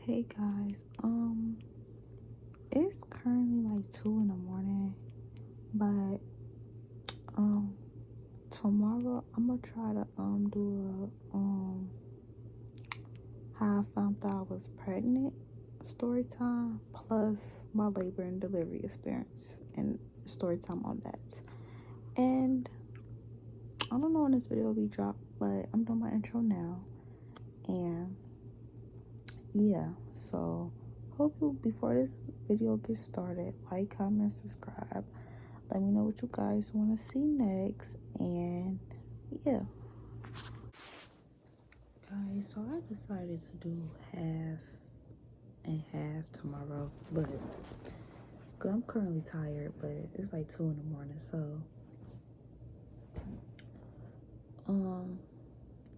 Hey guys, it's currently like 2 in the morning, but um tomorrow I'm gonna try to do a how I found out I was pregnant story time plus my labor and delivery experience and story time on that. And I don't know when this video will be dropped, but I'm doing my intro now. And yeah, so hope you before this video gets started, like, comment, subscribe. Let me know what you guys want to see next. And yeah. Guys, so I decided to do half and half tomorrow. But I'm currently tired, but it's like 2 in the morning. So, um,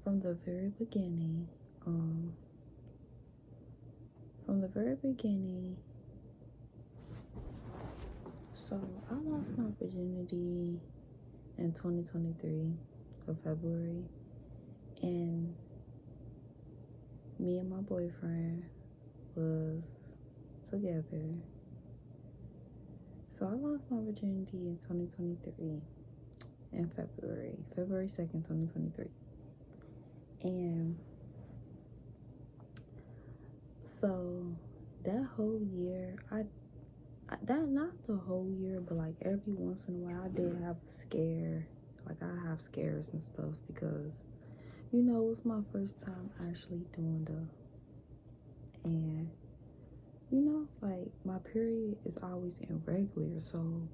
from the very beginning, um, from the very beginning, so I lost my virginity in 2023 of February. And me and my boyfriend was together. So I lost my virginity in 2023 in February 2nd, 2023. And so that whole year, that not the whole year, but like every once in a while I did have a scare. Like I have scares and stuff because, it was my first time actually doing and like my period is always irregular, so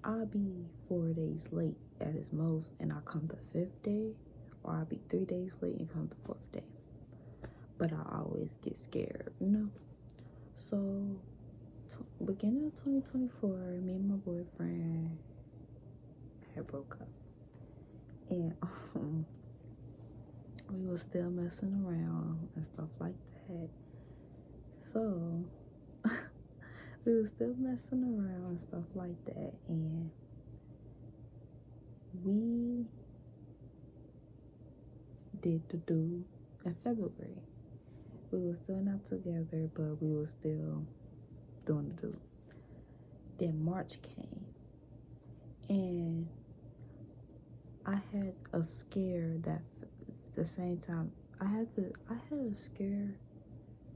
I'll be 4 days late at its most, and I come the 5th day, or I'll be 3 days late and come the 4th day. But I always get scared. So, beginning of 2024, me and my boyfriend had broke up, and we was still messing around and stuff like that. So, we was still messing around and stuff like that, and we did the do in February. We were still not together, but we were still doing the do. Then March came, and I had a scare that at the same time I had a scare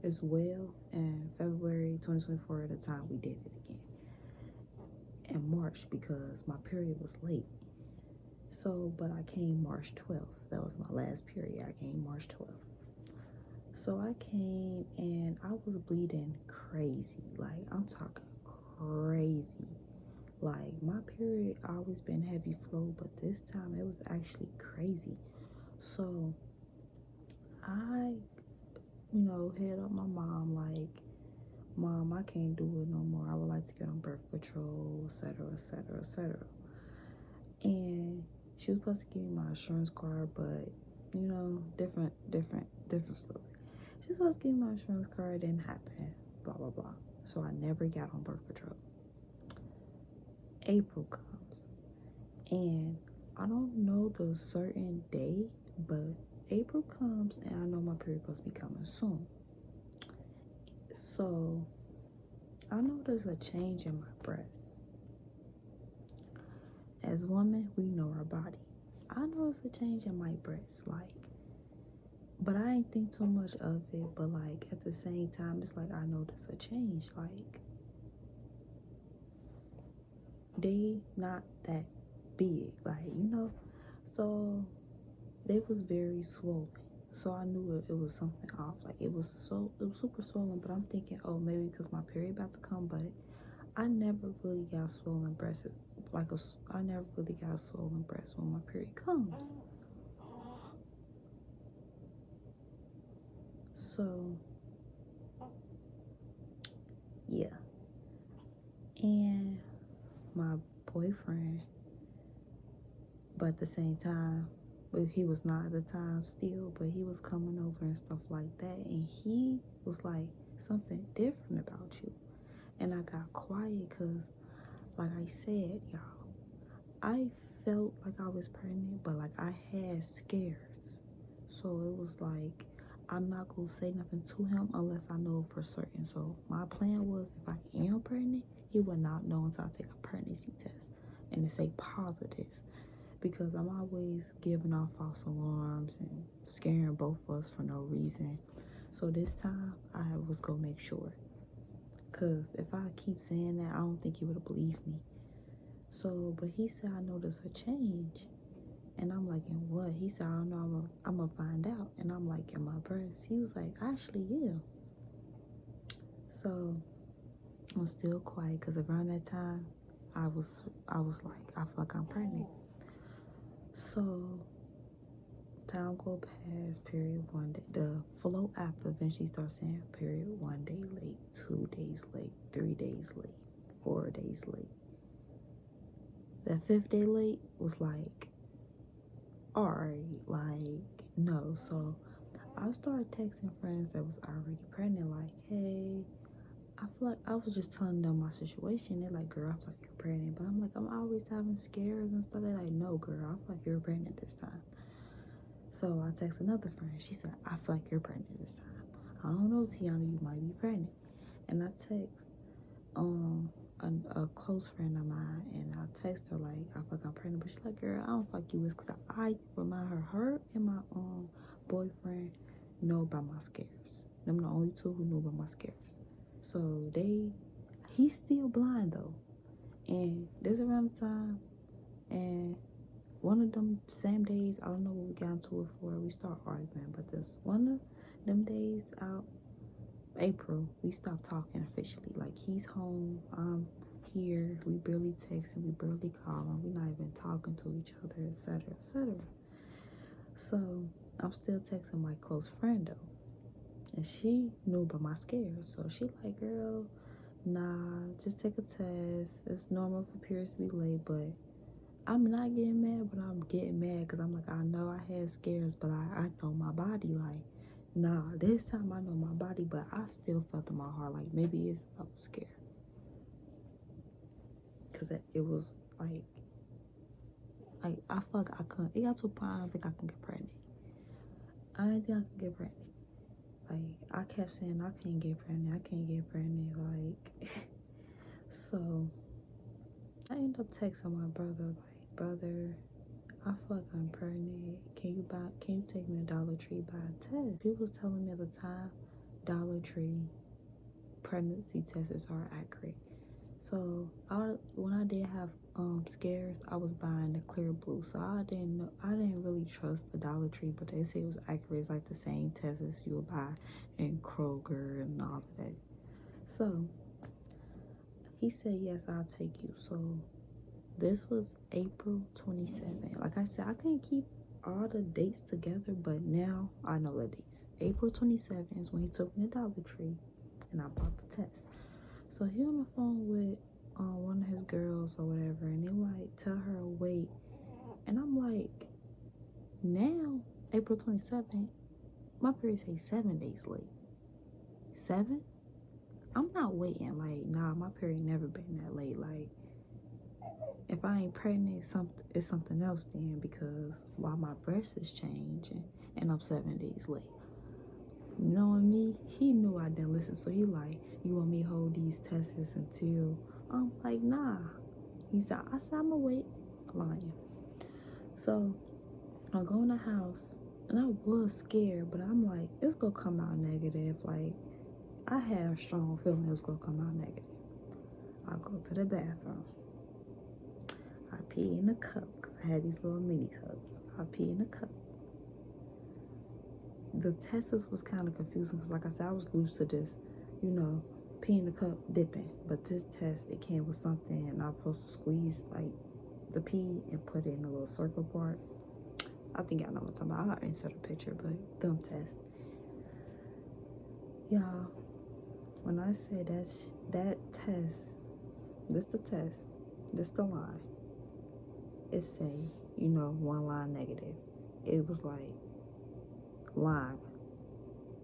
as well in February 2024 at the time we did it again. In March, because my period was late. So, but I came March 12th. That was my last period. I came March 12th. So I came and I was bleeding crazy. Like, I'm talking crazy. Like, my period always been heavy flow, but this time it was actually crazy. So I, hit up my mom like, Mom, I can't do it no more. I would like to get on birth control, etc., etc., etc. And she was supposed to give me my insurance card, but different story. She was supposed to give me my insurance card, it didn't happen, blah blah blah. So I never got on birth control. April comes, and I don't know the certain day, but April comes, and I know my period supposed to be coming soon. So I notice a change in my breasts. As women, we know our body. I notice a change in my breasts, like, but I ain't think too much of it. But like at the same time, it's like I notice a change. Like, they not that big, like. So they was very swollen. So I knew it was something off. Like it was super swollen. But I'm thinking, oh, maybe because my period about to come. But I never really got swollen breasts. I never really got swollen breasts when my period comes. So yeah. And my boyfriend, but at the same time, he was not at the time still, but he was coming over and stuff like that, and he was like, something different about you. And I got quiet because, like I said, y'all, I felt like I was pregnant, but like I had scares. So it was like I'm not gonna say nothing to him unless I know for certain. So my plan was, if I am pregnant, he would not know until I take a pregnancy test and it say positive, because I'm always giving off false alarms and scaring both of us for no reason. So this time I was gonna make sure, because if I keep saying that, I don't think he would have believed me. So, but he said, I noticed a change. And I'm like, in what? He said, I don't know, I'm gonna find out. And I'm like, in my breast. He was like, actually, yeah. So I'm still quiet, because around that time, I was like, I feel like I'm pregnant. So time go past, period 1 day. The Flow app eventually starts saying period 1 day late, 2 days late, 3 days late, 4 days late. That 5th day late was like, alright, like, no. So I started texting friends that was already pregnant, like, hey, I feel like, I was just telling them my situation. They're like, girl, I feel like you're pregnant. But I'm like, I'm always having scares and stuff. They're like, no, girl, I feel like you're pregnant this time. So I text another friend. She said, I feel like you're pregnant this time. I don't know, Tiana, you might be pregnant. And I text a close friend of mine, and I text her like, I feel like I'm pregnant. But she's like, girl, I don't feel like you is, because I remind her and my boyfriend know about my scares. Them the only two who knew about my scares. So he's still blind though. And this around the time, and one of them same days, I don't know what we got into it for, we start arguing, but this one of them days out, April, we stopped talking officially. Like, he's home, I'm here, we barely texting, we barely calling, we not even talking to each other, etc., etc. So I'm still texting my close friend though, and she knew about my scares. So she like, girl, nah, just take a test. It's normal for periods to be late, but I'm not getting mad, but I'm getting mad because I'm like, I know I had scares, but I know my body. Like, nah, this time I know my body, but I still felt in my heart like maybe I was scared. Because it was like I felt like I couldn't. It got to a point I don't think I can get pregnant. I didn't think I could get pregnant. Like, I kept saying I can't get pregnant. I can't get pregnant. Like, so I ended up texting my brother, like, brother, I feel like I'm pregnant. Can you take me to Dollar Tree buy a test? People was telling me at the time, Dollar Tree pregnancy tests are accurate. So when I did have scares, I was buying the clear blue. So I didn't really trust the Dollar Tree, but they say it was accurate. It's like the same tests as you would buy in Kroger and all of that. So he said, yes, I'll take you. So this was April 27th. Like I said, I couldn't keep all the dates together, but now I know the dates. April 27th is when he took me to Dollar Tree and I bought the test. So he on the phone with one of his girls or whatever, and they like tell her wait. And I'm like, now, April 27th, my period say 7 days late. 7? I'm not waiting. Like, nah, my period never been that late. Like, if I ain't pregnant, it's something else then, because while my breast is changing and I'm 7 days late. Knowing me, he knew I didn't listen. So he like, you want me to hold these tests until? I'm like, nah. I said, I'm gonna wait. Lying. So I go in the house and I was scared, but I'm like, it's gonna come out negative. Like, I had a strong feeling it was gonna come out negative. I go to the bathroom. I pee in a cup, because I had these little mini cups. I pee in a cup. The test was kind of confusing, because like I said, I was used to this, pee in the cup, dipping. But this test, it came with something, and I was supposed to squeeze like the pee and put it in a little circle part. I think y'all know what I'm talking about. I'll insert a picture, but dumb test. Y'all, when I say that test, this the test, this the line. It say, one line negative. It was like line.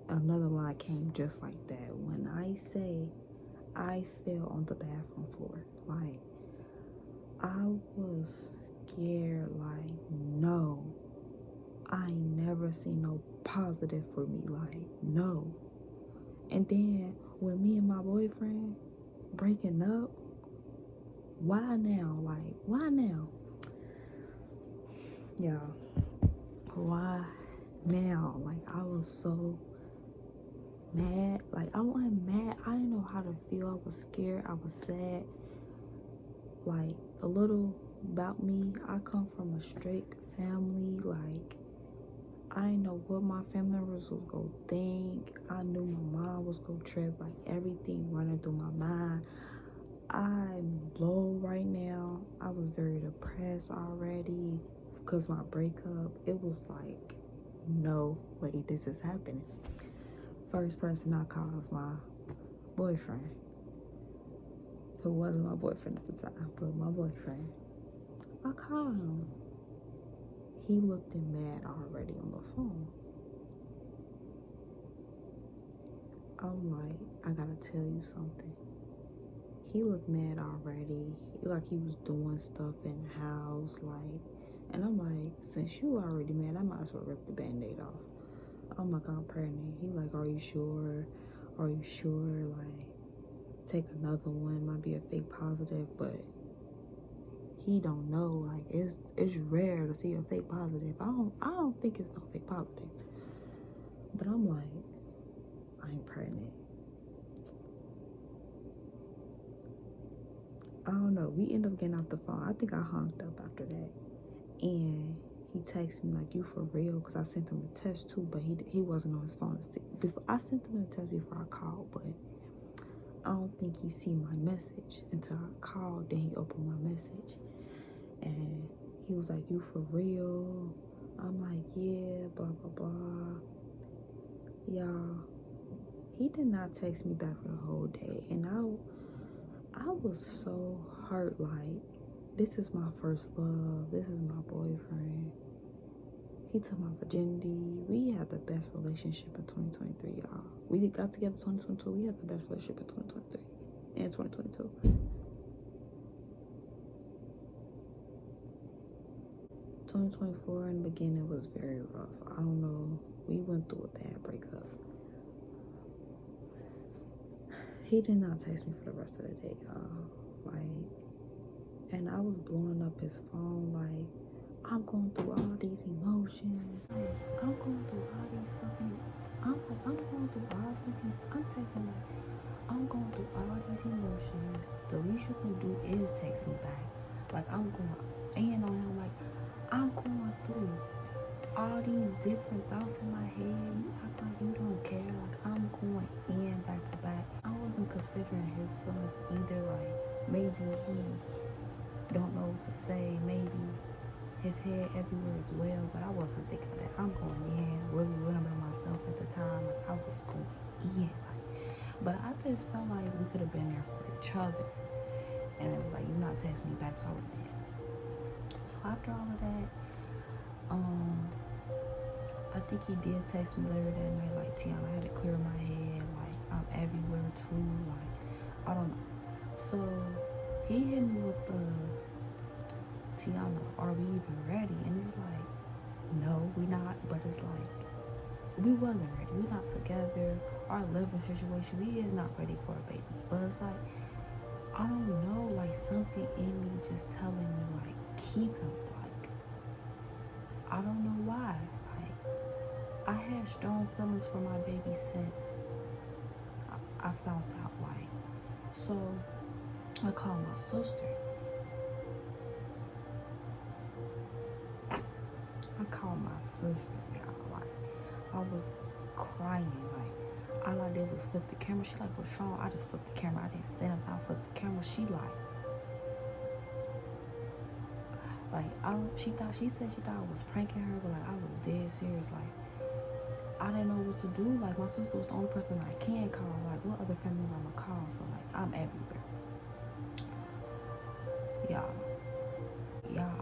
Another line came just like that. When I say I fell on the bathroom floor, like, I was scared, like, no. I ain't never seen no positive for me, like, no. And then with me and my boyfriend breaking up, why now? Like, why now? Y'all, why now? Like, I was so mad. Like, I wasn't mad. I didn't know how to feel. I was scared. I was sad. Like, a little about me, I come from a strict family. Like, I didn't know what my family members was gonna think. I knew my mom was gonna trip. Like, everything running through my mind. I'm low right now. I was very depressed already because my breakup. It was like, no way this is happening. First person I called was my boyfriend, who wasn't my boyfriend at the time, but my boyfriend. I called him. He looked mad already on the phone. I'm like, I gotta tell you something. He looked mad already. Like he was doing stuff in the house, like, and I'm like, since you already mad, I might as well rip the band-aid off. Oh my God, I'm pregnant. He like, are you sure? Are you sure? Like, take another one. Might be a fake positive, but he don't know. Like, it's rare to see a fake positive. I don't think it's no fake positive. But I'm like, I ain't pregnant. I don't know. We end up getting off the phone. I think I hung up after that. And he texted me like, you for real? Because I sent him a text too, but he wasn't on his phone to see. I sent him a text before I called, but I don't think he see my message until I called. Then he opened my message. And he was like, you for real? I'm like, yeah, blah, blah, blah. Y'all, he did not text me back for the whole day. And I was so hurt. Like, this is my first love. This is my boyfriend. He took my virginity. We had the best relationship in 2023, y'all. We got together in 2022. We had the best relationship in 2023 and 2022. 2024 in the beginning was very rough. I don't know. We went through a bad breakup. He did not text me for the rest of the day, y'all. Like, and I was blowing up his phone. Like, I'm going through all these emotions. I'm going through all these fucking. I'm going through all these. I'm texting like, I'm going through all these emotions. The least you can do is text me back. Like, I'm going in on him. Like, I'm going through all these different thoughts in my head. You act like you don't care. Like, I'm going in back to back. I wasn't considering his feelings either. Like, maybe he don't know what to say. Maybe his head everywhere as well. But I wasn't thinking of that. I'm going in, really remembering myself at the time. Like, I was going in. Like, but I just felt like we could have been there for each other. And it was like, you not text me back, so I was mad. So after all of that, I think he did text me later that night, like, Tiana, I had to clear my head, like, I'm everywhere too, like, I don't know. So he hit me with the, Tiana, are we even ready? And it's like, no, we not. But it's like, we wasn't ready. We not together. Our living situation, we is not ready for a baby. But it's like, I don't know, like, something in me just telling me, like, keep him. Like, I don't know why. Like, I had strong feelings for my baby since I found out. Like, so I called my sister. Y'all. Like, I was crying. Like, all I did was flip the camera. She like, what's wrong? I just flipped the camera. I didn't say nothing. I flipped the camera. She she said she thought I was pranking her, but like, I was dead serious. Like, I didn't know what to do. Like, my sister was the only person I can call. Like, what other family member I'ma call? So like, I'm everywhere. Y'all,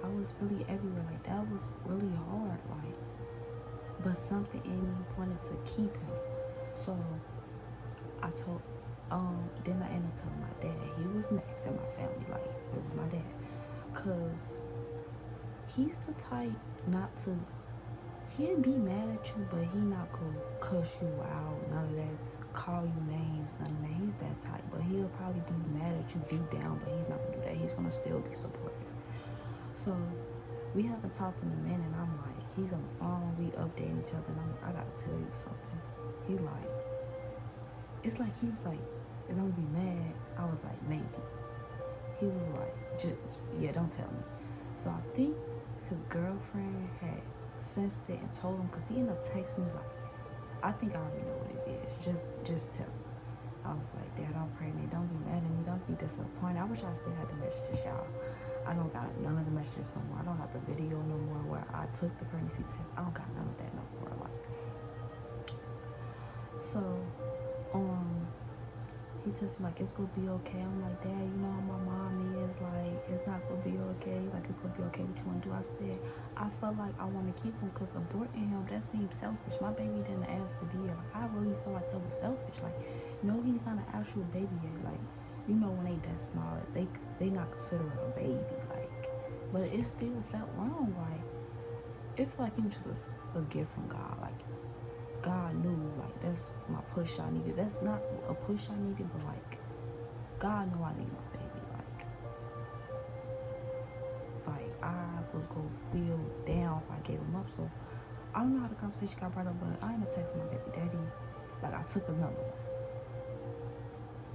I was really everywhere. Like, that was really hard. Like, but something in me wanted to keep him. So I told, then I ended up telling my dad. He was next in my family. Like, it was my dad. Cause he's the type not to, he'll be mad at you, but he not gonna cuss you out, none of that, call you names, none of that. He's that type, but he'll probably be mad at you deep down, but he's not gonna do that. He's gonna still be supportive. So we haven't talked in a minute, and I'm like, he's on the phone, we updating each other, and I'm like, I gotta tell you something. He like, it's like he was like, is I'm gonna be mad? I was like, maybe. He was like, yeah, don't tell me. So I think his girlfriend had sensed it and told him, because he ended up texting me like, I think I already know what it is. Just tell me. I was like, Dad, I'm pregnant. Don't be mad at me. Don't be disappointed. I wish I still had the messages, y'all. I don't got none of the messages no more. I don't have the video no more where I took the pregnancy test. I don't got none of that no more. Like, so, he texted me like, it's gonna be okay. I'm like, Dad, you know how my mom is. Like, it's not gonna be okay. Like, it's gonna be okay. What you wanna do? I said, I felt like I wanna keep him, because aborting him, that seems selfish. My baby didn't ask to be here. Like, I really feel like that was selfish. Like, no, he's not an actual baby yet. Like, you know, when they that small, they not considered a baby. Like, but it still felt wrong. Like, it felt like he was just a gift from God. Like, God knew, like, that's my push I needed. That's not a push I needed, but like, God knew I needed my baby. Like I was gonna feel down if I gave him up. So I don't know how the conversation got brought up, but I ended up texting my baby daddy. Like, I took another one.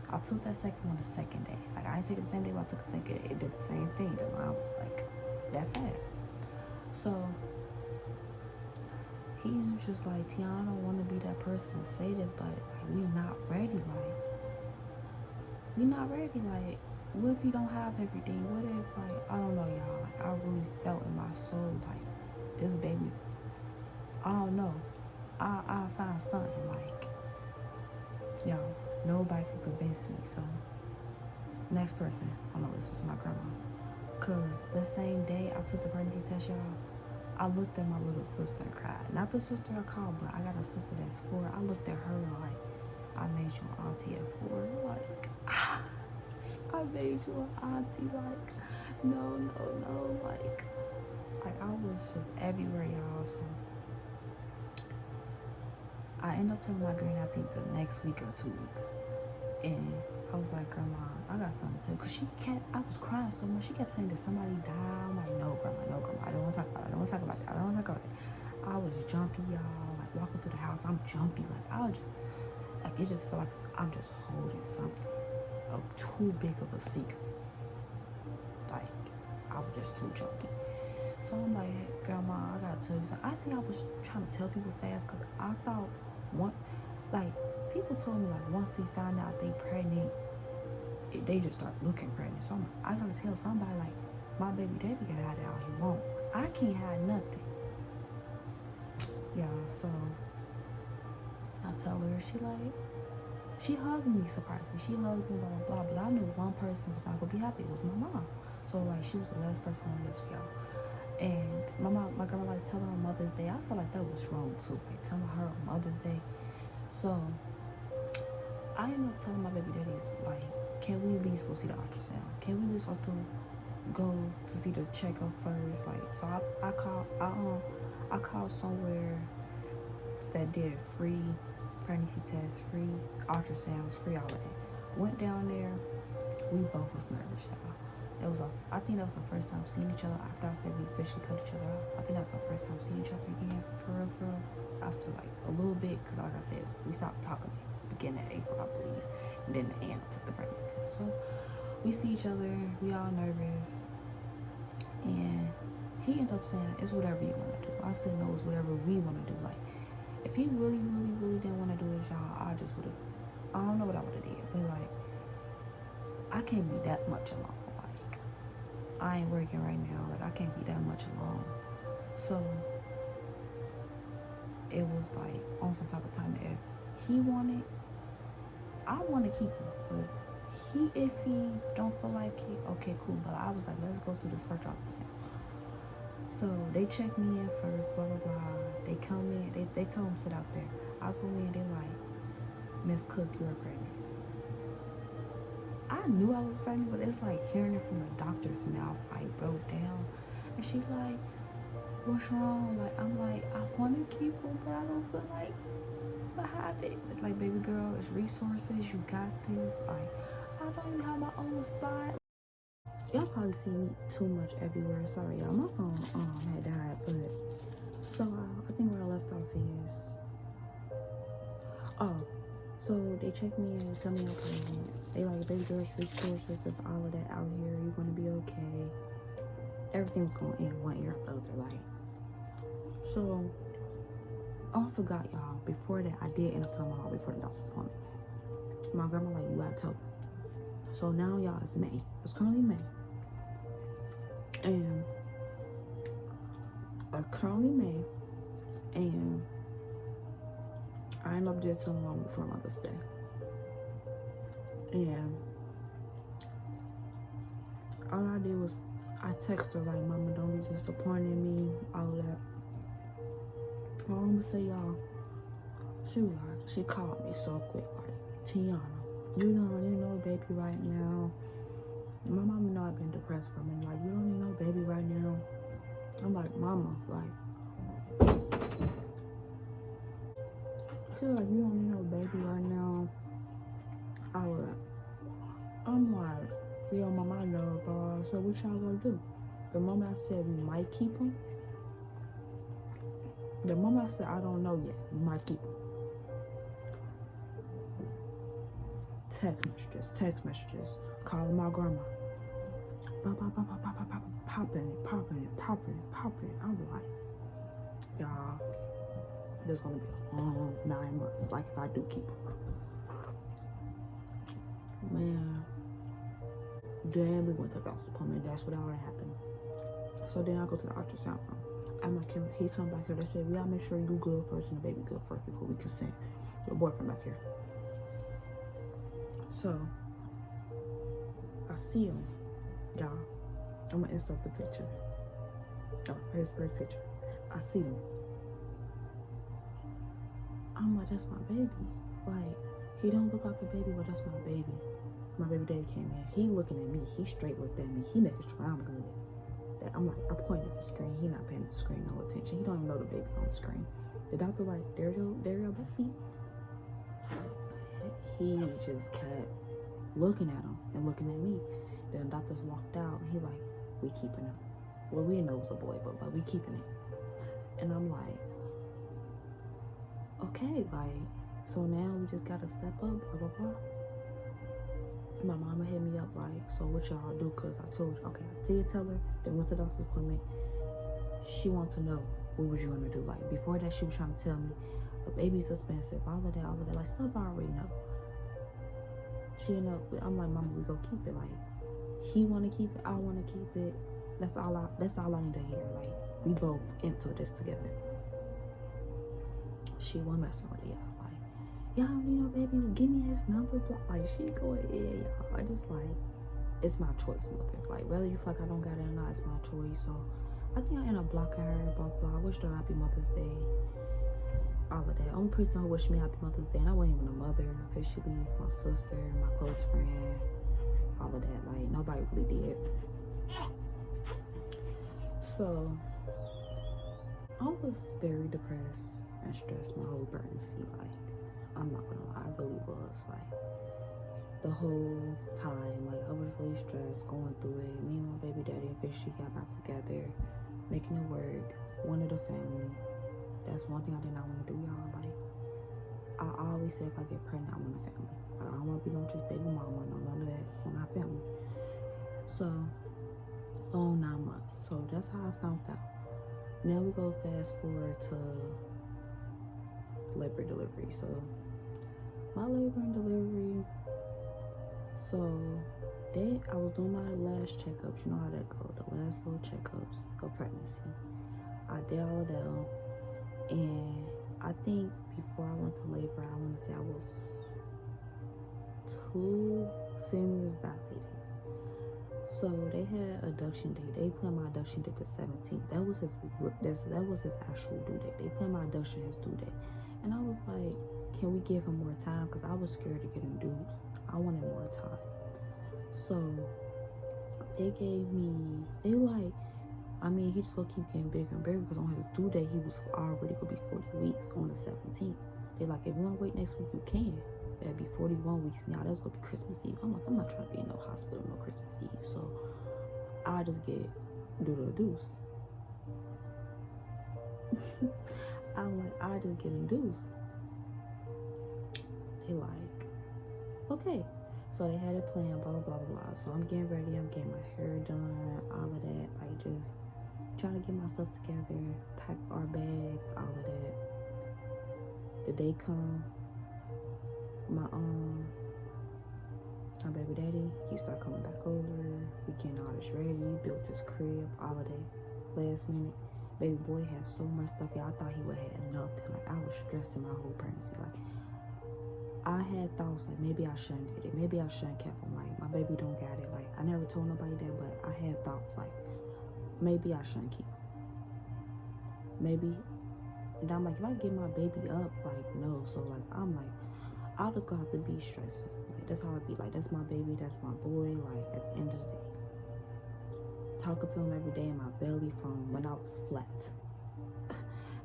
I took that second one the second day. Like, I didn't take it the same day, but I took it the second day. It did the same thing. The line was like that fast. So he was just like, Tiana, I don't want to be that person to say this, but like, we not ready. Like, we not ready. Like, what if you don't have everything? What if, like, I don't know, y'all. Like, I really felt in my soul, like, this baby, I don't know. I found something, like, y'all, nobody could convince me. So, next person on the list was my grandma. Because the same day I took the pregnancy test, y'all, I looked at my little sister and cried. Not the sister I called, but I got a sister that's 4. I looked at her like, I made you an auntie at 4. Like, I made you an auntie. Like, no. Like I was just everywhere, y'all. So I ended up telling my granny, I think the next week or 2 weeks. And I was like, Grandma, I got something to tell you. Because I was crying so much. She kept saying, did somebody die? I'm like, no, Grandma. I don't want to talk about it. I was jumpy, y'all. Like, walking through the house, I'm jumpy. Like, it just felt like I'm just holding something too big of a secret. Like, I was just too jumpy. So I'm like, hey, Grandma, I gotta tell you something. I think I was trying to tell people fast, because I thought, people told me, like, once they found out they pregnant, they just start looking pregnant. So I'm like, I gotta tell somebody, like, my baby daddy can hide it all he want. I can't hide nothing. Yeah, so I tell her, she hugged me surprisingly. She hugged me, blah, blah, blah. But I knew one person was not gonna be happy. It was my mom. So, like, she was the last person on the list, y'all. And my grandma likes telling her on Mother's Day. I feel like that was wrong too, like telling her on Mother's Day. So I ended up telling my baby daddies, like, can we at least go see the ultrasound? Can we at least go to see the checkup first? Like, so I called somewhere that did free pregnancy tests, free ultrasounds, free all of that. Went down there. We both was nervous, y'all. I think that was our first time seeing each other after I said we officially cut each other off. I think that was our first time seeing each other again, for real. After like a little bit, because like I said, we stopped talking beginning of April, I believe. And then the end, I took the pregnancy test. So we see each other, we all nervous. And he ended up saying, it's whatever you want to do. I said, no, it's whatever we want to do. Like, if he really didn't want to do it, y'all, I don't know what I would have did. But like, I can't be that much alone. I ain't working right now. Like, I can't be that much alone. So it was like on some type of time. If he wanted, I want to keep him. But if he don't feel like it, okay, cool. But I was like, let's go through this first ultrasound. So they check me in first, blah blah blah. They come in. They told him sit out there. I go in. They like, Miss Cook, you're pregnant. I knew I was pregnant, but it's like hearing it from the doctor's mouth, like, broke down. And she like, what's wrong? Like, I'm like, I want to keep them, but I don't feel like I have it. Like, baby girl, it's resources. You got this. Like, I don't even have my own spot. Y'all probably see me too much everywhere. Sorry, y'all. My phone had died, but so I think where I left off is, oh, so they check me and tell me I'm pregnant. They like, baby girl's resources, there's all of that out here. You're gonna be okay. Everything's going in one ear after the other. Like, so I forgot, y'all. Before that, I did end up telling my mom before the doctor's appointment. My grandma like, you gotta tell her. So now, y'all, it's May. It's currently May, and I ended up just telling my mom before Mother's Day. And all I did was I texted her like, Mama, don't be disappointed in me, all of that. My mama say, y'all, she called me so quick, like, Tiana, you don't need no baby right now. My mama know I've been depressed for a minute. Like, you don't need no baby right now. I'm like, Mama, like, she's like, you don't need no baby right now. I'm like, yo, Mama, I know, bro. So what y'all gonna do? The moment I said we might keep him, the moment I said I don't know yet, we might keep him. Text messages, calling my grandma. Popping it. I'm like, y'all, there's gonna be a long 9 months. Like, if I do keep him. Man. Then we went to the doctor's appointment. That's what already happened. So then I go to the ultrasound room. I'm like, he come back here. They said, we gotta make sure you good first and the baby good first before we consent. Your boyfriend back here. So I see him, y'all. I'm gonna insert the picture. Oh, his first picture. I see him. I'm like, that's my baby. Like, he don't look like a baby, but that's my baby. My baby daddy came in. He looking at me. He straight looked at me. He making sure I'm good. That I'm like, I pointed at the screen. He not paying the screen no attention. He don't even know the baby on the screen. The doctor like, there your baby. He just kept looking at him and looking at me. Then the doctors walked out and he like, we keeping him. Well, we didn't know it was a boy, but like, we keeping it. And I'm like, okay, like, so now we just gotta step up, blah, blah, blah. My mama hit me up like, so what y'all do? Cause I told you, okay, I did tell her. Then went to the doctor's appointment. She wanted to know, what was you gonna do? Like, before that, she was trying to tell me, a baby's expensive, all of that, like, stuff I already know. She ended up, I'm like, Mama, we go keep it. Like, he wanna keep it, I wanna keep it. That's all I need to hear. Like, we both into this together. She wasn't messing with it, y'all. Like, y'all don't need no baby, give me his number. Like, she going in, y'all. I just like, it's my choice, mother. Like, whether you feel like I don't got it or not, it's my choice. So I think I end up blocking her, blah, blah. I wished her happy Mother's Day. All of that. Only person who wished me happy Mother's Day, and I wasn't even a mother officially. My sister, my close friend, all of that. Like, nobody really did. So I was very depressed and stressed my whole pregnancy. Like, I'm not gonna lie, I really was. Like, the whole time, like, I was really stressed going through it. Me and my baby daddy officially got back together, making it work, wanted a family. That's one thing I did not want to do, y'all. Like, I always say if I get pregnant, I want a family. Like, I don't want to be no just baby mama, no none of that. I want our family. So, long 9 months. So that's how I found out. Now we go fast forward to labor and delivery. So my labor and delivery. So I was doing my last checkups. You know how that go. The last little checkups of pregnancy. I did all of that. And I think before I went to labor, I want to say I was 2 centimeters dilated. So they had adduction date. They planned my adduction date the 17th. That was his actual due date. They planned my adduction his due date. And I was like, can we give him more time? Because I was scared to get induced. I wanted more time. So they gave me, I I mean, he just gonna keep getting bigger and bigger because on his due date, he was already gonna be 40 weeks on the 17th. They're like, if you wanna wait next week, you can. That'd be 41 weeks now. That's gonna be Christmas Eve. I'm like, I'm not trying to be in no hospital no Christmas Eve. So I just do the deuce. I'm like, I just get induced. They like, okay. So they had it planned, blah, blah, blah, blah, blah. So I'm getting ready. I'm getting my hair done, all of that. Like, just trying to get myself together, pack our bags, all of that. The day come, my baby daddy, he started coming back over. We getting all this ready, built this crib, all of that. Last minute, baby boy had so much stuff. Y'all thought he would have nothing. Like, I was stressing my whole pregnancy. Like, I had thoughts like maybe I shouldn't did it. Maybe I shouldn't kept him. Like, my baby don't got it. Like, I never told nobody that, but I had thoughts like maybe I shouldn't keep him. Maybe. And I'm like, if I get my baby up, like, no. So like, I'm like, I just gonna have to be stressing. Like, that's how I be. Like, that's my baby. That's my boy. Like, at the end of the day, talking to him every day in my belly from when I was flat.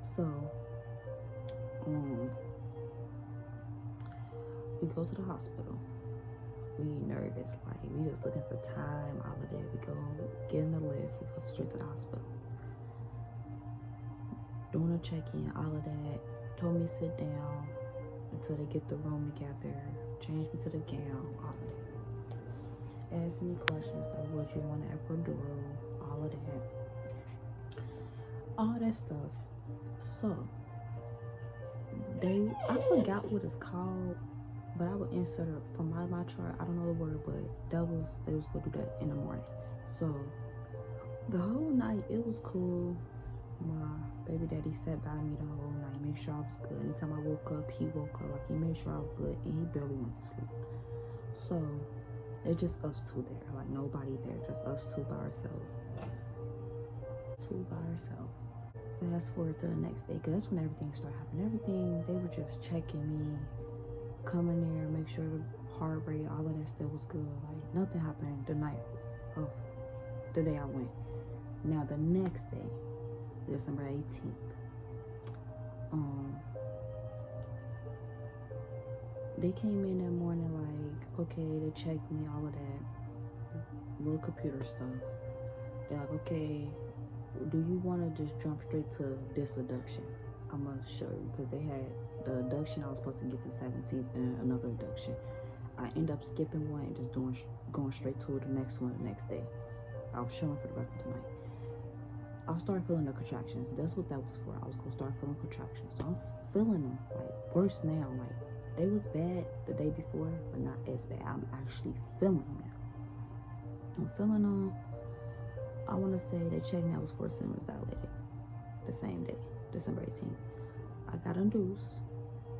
So, we go to the hospital. We nervous, like we just looking for time, all of that. We go get in the lift, we go straight to the hospital. Doing a check-in, all of that. Told me to sit down until they get the room together, change me to the gown, all of that. Asked me questions like, would you want an epidural, all of that. All that stuff. So, I forgot what it's called, but I would insert it from my chart. I don't know the word, but they was gonna do that in the morning. So the whole night it was cool. My baby daddy sat by me the whole night, made sure I was good. Anytime I woke up, he woke up. Like, he made sure I was good, and he barely went to sleep. So it's just us two there, like nobody there, just us two by ourselves. Fast forward to the next day, because that's when everything started happening. Everything, they were just checking me, coming there, make sure the heart rate, all of that stuff was good. Like, nothing happened the night of the day I went. Now, the next day, December 18th, they came in that morning like, okay, they checked me, all of that, little computer stuff. They're like, okay, do you want to just jump straight to this induction? I'm going to show you, because they had the induction I was supposed to get the 17th and another induction. I end up skipping one and just going straight to the next one the next day. I was chilling for the rest of the night. I started feeling the contractions. That's what that was for. I was going to start feeling contractions. So I'm feeling them, like, worse now. Like, they was bad the day before, but not as bad. I'm actually feeling them now. I'm feeling them. I want to say they checked me. I was 4 centimeters dilated the same day, December 18th. I got induced,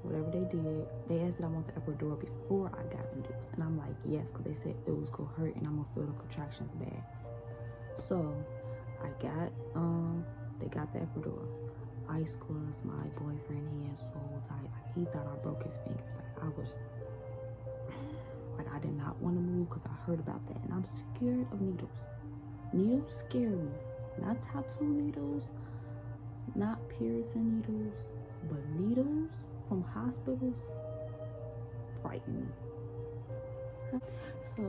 whatever they did. They asked that I want the epidural before I got induced. And I'm like, yes, because they said it was going to hurt and I'm going to feel the contractions bad. So I got, they got the epidural. Ice was my boyfriend. He is so tight. Like, he thought I broke his fingers. Like, I did not want to move because I heard about that. And I'm scared of needles. Needles scare me. Not tattoo needles, not piercing needles, but needles from hospitals frighten me. So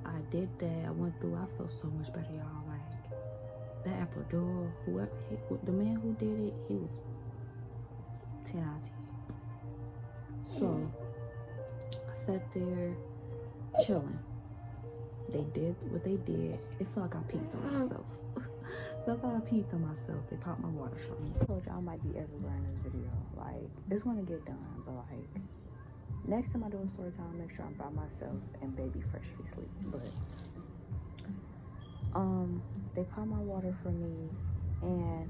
I did that. I went through. I felt so much better, y'all. Like, that epidural, the man who did it, he was 10 out of 10. So I sat there chilling. They did what they did. It felt like I peeked on myself. They popped my water for me. I told you I might be everywhere in this video. Like, it's gonna get done, but like, next time I do a story time, make sure I'm by myself and baby freshly asleep. But they popped my water for me, and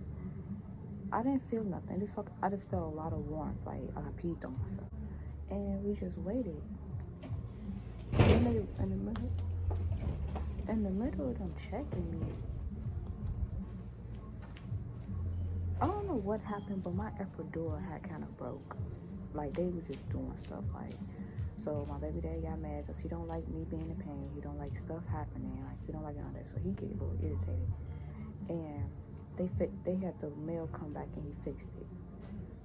I didn't feel nothing. I just felt a lot of warmth. Like, I peeked on myself, and we just waited. And then in the middle of them checking me, I don't know what happened, but my epidural had kind of broke. Like, they were just doing stuff. Like, So my baby daddy got mad because he don't like me being in pain. He don't like stuff happening. Like, he don't like all that. So he get a little irritated. And they had the mail come back and he fixed it.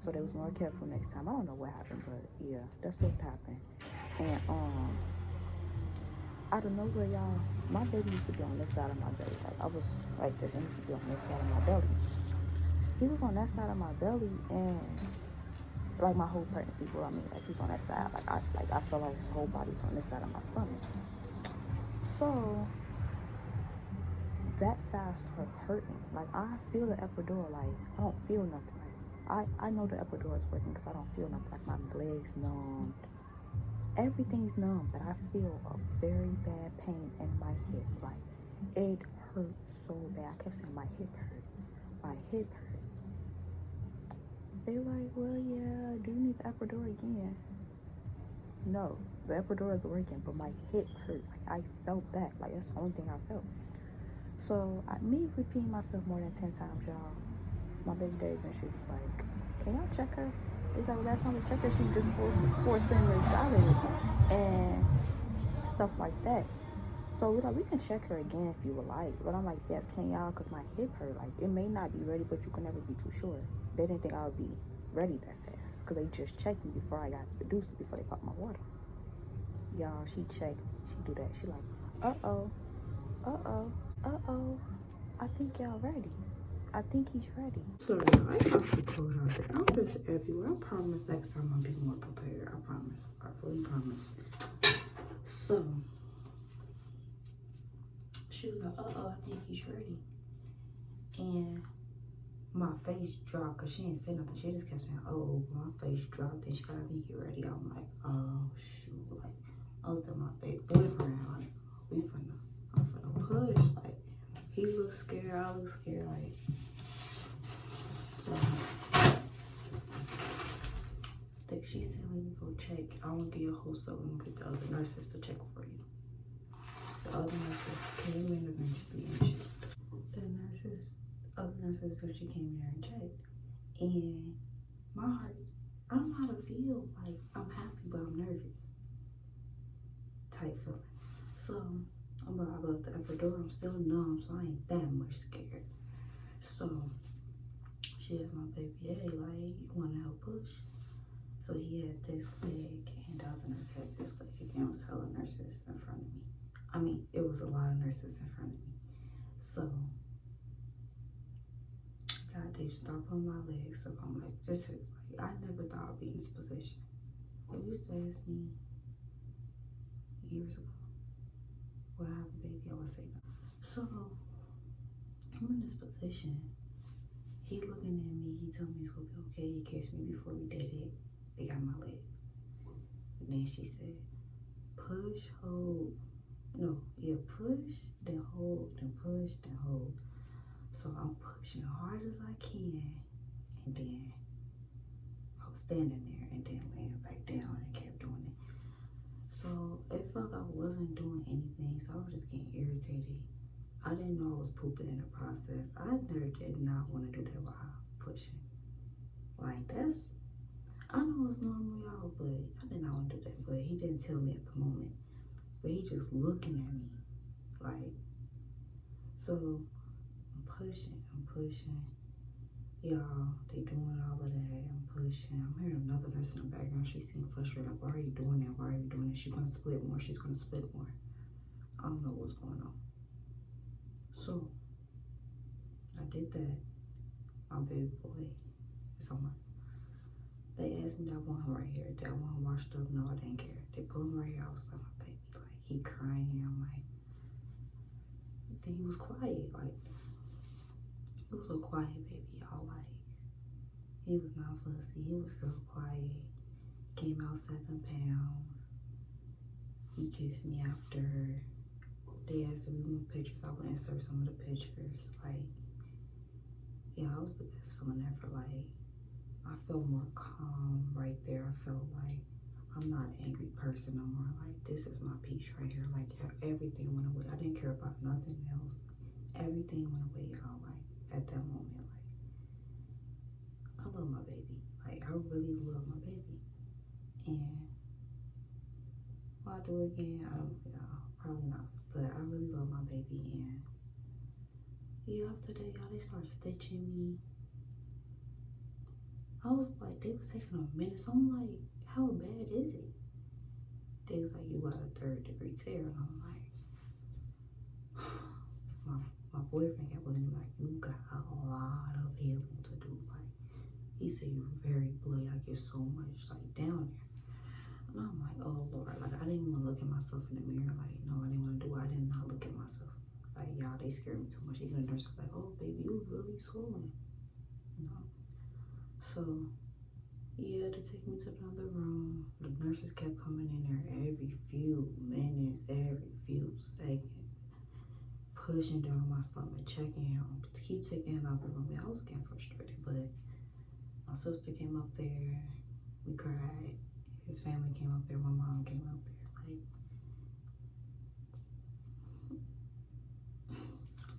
So they was more careful next time. I don't know what happened, but yeah, that's what happened. And out of nowhere, y'all, my baby used to be on this side of my belly. Like, I was like this, and he used to be on this side of my belly. He was on that side of my belly, and like my whole pregnancy, well, I mean, like, he was on that side. Like I felt like his whole body was on this side of my stomach. So that side started hurting. Like, I feel the epidural. Like, I don't feel nothing. Like, I know the epidural is working because I don't feel nothing. Like, my legs numb. Everything's numb, but I feel a very bad pain in my hip. Like, it hurt so bad. I kept saying my hip hurt. My hip hurt. They were like, well, yeah, do you need the epidural again? No, the epidural is working, but my hip hurt. Like, I felt that. Like, that's the only thing I felt. So, me repeating myself more than 10 times, y'all. My baby daddy, when she was like, can y'all check her? He's like, well, last time we checked her, she just forcing her dilated and stuff like that. So we're like, we can check her again if you would like. But I'm like, yes, can y'all? Because my hip hurt. Like, it may not be ready, but you can never be too sure. They didn't think I would be ready that fast because they just checked me before I got produced, before they popped my water. Y'all, she checked. She do that. She like, uh-oh, uh-oh, uh-oh. I think y'all ready. I think he's ready. So y'all, it's not too cold out there. I'm just everywhere. I promise next time I'll be more prepared. I promise. I fully promise. So she was like, uh-oh, I think he's ready. And my face dropped because she didn't say nothing. She just kept saying, oh, my face dropped. And she like, I think you're ready. I'm like, oh, shoot. Like, I was at my baby boyfriend. Like, I'm finna push. Like, he looks scared. I look scared. Like, so she said, let me go check. I won't get your host up. I'm gonna get the other nurses to check for you. The other nurses came in eventually and checked. Other nurses eventually came here and checked. And my heart, I don't know how to feel. Like, I'm happy, but I'm nervous. Type feeling. So, I'm about the epidural. I'm still numb, so I ain't that much scared. So, she asked my baby daddy, like, you want to help push? So he had this leg, and the other nurse had this leg, and it was hella nurses in front of me. I mean, it was a lot of nurses in front of me. So, God, they start pulling my legs up. I'm like, this is, like, I never thought I'd be in this position. They used to ask me years ago, well, I have a baby, I would say no. So, I'm in this position. He looking at me, he told me it's gonna be okay. He kissed me before we did it. They got my legs. And then she said, push, hold. No, yeah, push, then hold, then push, then hold. So I'm pushing hard as I can, and then I was standing there and then laying back down and kept doing it. So it felt like I wasn't doing anything, so I was just getting irritated. I didn't know I was pooping in the process. I did not want to do that while pushing. Like, that's, I know it's normal, y'all, but I did not want to do that. But he didn't tell me at the moment. But he just looking at me, like, so I'm pushing. Y'all, they doing all of that. I'm pushing. I'm hearing another nurse in the background. She seemed frustrated, like, why are you doing that? Why are you doing that? She's gonna split more. She's gonna split more. I don't know what's going on. So I did that. My baby boy is on my. They asked me that one right here. That one washed up. No, I didn't care. They put him right here. I was like, my baby, like, he crying. I'm like, then he was quiet. Like, he was a quiet baby, y'all. Like, he was not fussy. He was real quiet. Came out 7 pounds. He kissed me after. They asked if we want pictures. I would insert some of the pictures. Like, yeah, it was the best feeling ever. Like, I felt more calm right there. I felt like I'm not an angry person no more. Like, this is my peace right here. Like, everything went away. I didn't care about nothing else. Everything went away, y'all. Like, at that moment, like, I love my baby. Like, I really love my baby. And do it again, I don't, y'all, probably not. But I really love my baby, and yeah, after that, y'all, they started stitching me. I was like, they was taking a minute, so I'm like, how bad is it? They was like, you got a 3rd-degree tear, and I'm like, my boyfriend kept looking at me like, you got a lot of healing to do. Like, he said, you're very bloody. I get so much like down there. And I'm like, oh Lord, like I didn't even look at myself in the mirror. Like, no, I didn't want to do it. I did not look at myself. Like, y'all, they scared me too much. Even the nurse was like, oh baby, you really swollen. No. So yeah, they took me to another room. The nurses kept coming in there every few minutes, every few seconds, pushing down my stomach, checking him, keep taking him out the room. Yeah, I was getting frustrated, but my sister came up there. We cried. His family came up there. My mom came up there.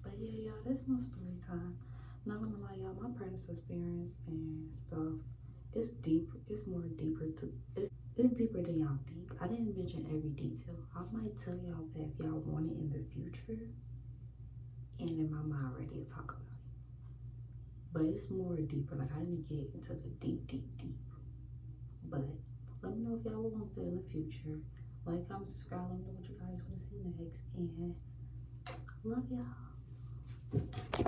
But yeah, y'all, that's my story time. Not gonna lie, y'all, my pregnancy experience and stuff, it's deep. It's more deeper to. It's deeper than y'all think. I didn't mention every detail. I might tell y'all that if y'all want it in the future, and in my mind ready to talk about it. But it's more deeper. Like, I didn't get into the deep. But let me know if y'all want that in the future. Like, comment, subscribe. Let me know what you guys want to see next. And love y'all.